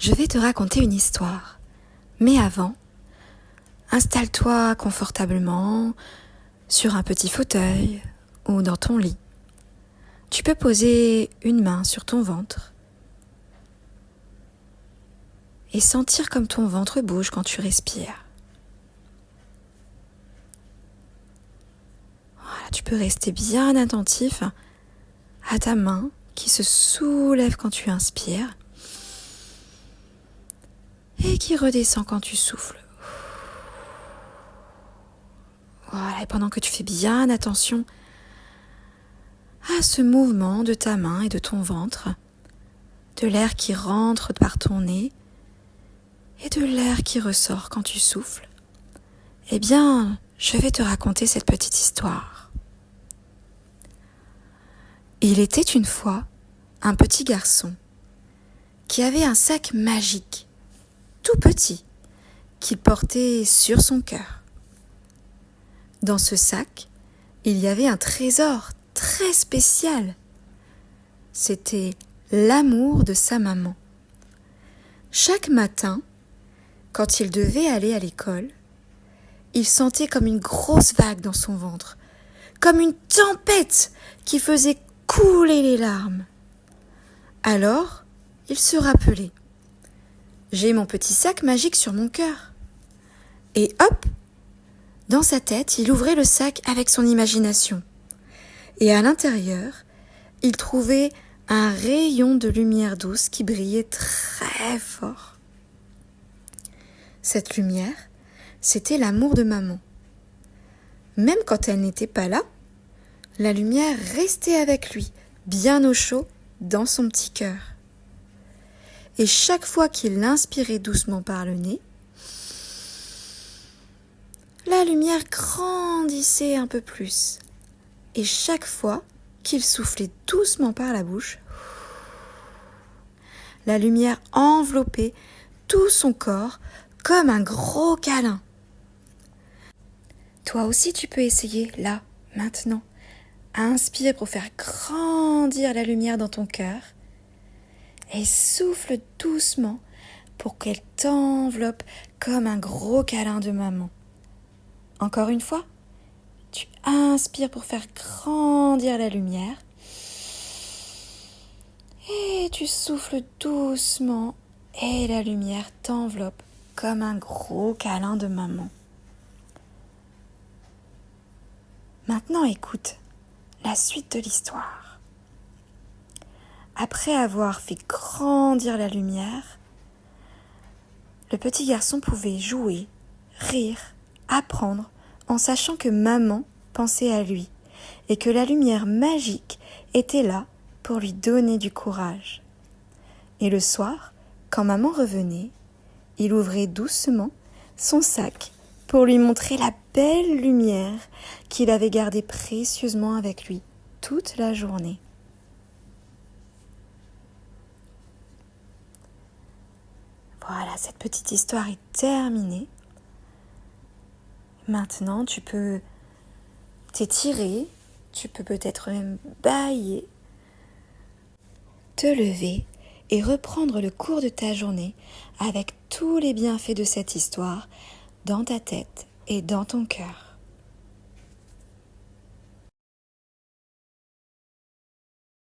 je vais te raconter une histoire. Mais avant, installe-toi confortablement sur un petit fauteuil ou dans ton lit. Tu peux poser une main sur ton ventre et sentir comme ton ventre bouge quand tu respires. Voilà, tu peux rester bien attentif à ta main qui se soulève quand tu inspires et qui redescend quand tu souffles. Voilà, et pendant que tu fais bien attention à ce mouvement de ta main et de ton ventre, de l'air qui rentre par ton nez et de l'air qui ressort quand tu souffles, eh bien, je vais te raconter cette petite histoire. Il était une fois un petit garçon qui avait un sac magique, tout petit, qu'il portait sur son cœur. Dans ce sac, il y avait un trésor très spécial. C'était l'amour de sa maman. Chaque matin, quand il devait aller à l'école, il sentait comme une grosse vague dans son ventre, comme une tempête qui faisait couler les larmes. Alors, il se rappelait « J'ai mon petit sac magique sur mon cœur ». Et hop, dans sa tête, il ouvrait le sac avec son imagination. Et à l'intérieur, il trouvait un rayon de lumière douce qui brillait très fort. Cette lumière, c'était l'amour de maman. Même quand elle n'était pas là, la lumière restait avec lui, bien au chaud, dans son petit cœur. Et chaque fois qu'il l'inspirait doucement par le nez, la lumière grandissait un peu plus. Et chaque fois qu'il soufflait doucement par la bouche, la lumière enveloppait tout son corps comme un gros câlin. Toi aussi tu peux essayer, là, maintenant. Inspire pour faire grandir la lumière dans ton cœur et souffle doucement pour qu'elle t'enveloppe comme un gros câlin de maman. Encore une fois, tu inspires pour faire grandir la lumière et tu souffles doucement et la lumière t'enveloppe comme un gros câlin de maman. Maintenant écoute la suite de l'histoire. Après avoir fait grandir la lumière, le petit garçon pouvait jouer, rire, apprendre en sachant que maman pensait à lui et que la lumière magique était là pour lui donner du courage. Et le soir, quand maman revenait, il ouvrait doucement son sac pour lui montrer la belle lumière qu'il avait gardée précieusement avec lui toute la journée. Voilà, cette petite histoire est terminée. Maintenant, tu peux t'étirer, tu peux peut-être même bâiller, te lever et reprendre le cours de ta journée avec tous les bienfaits de cette histoire dans ta tête et dans ton cœur.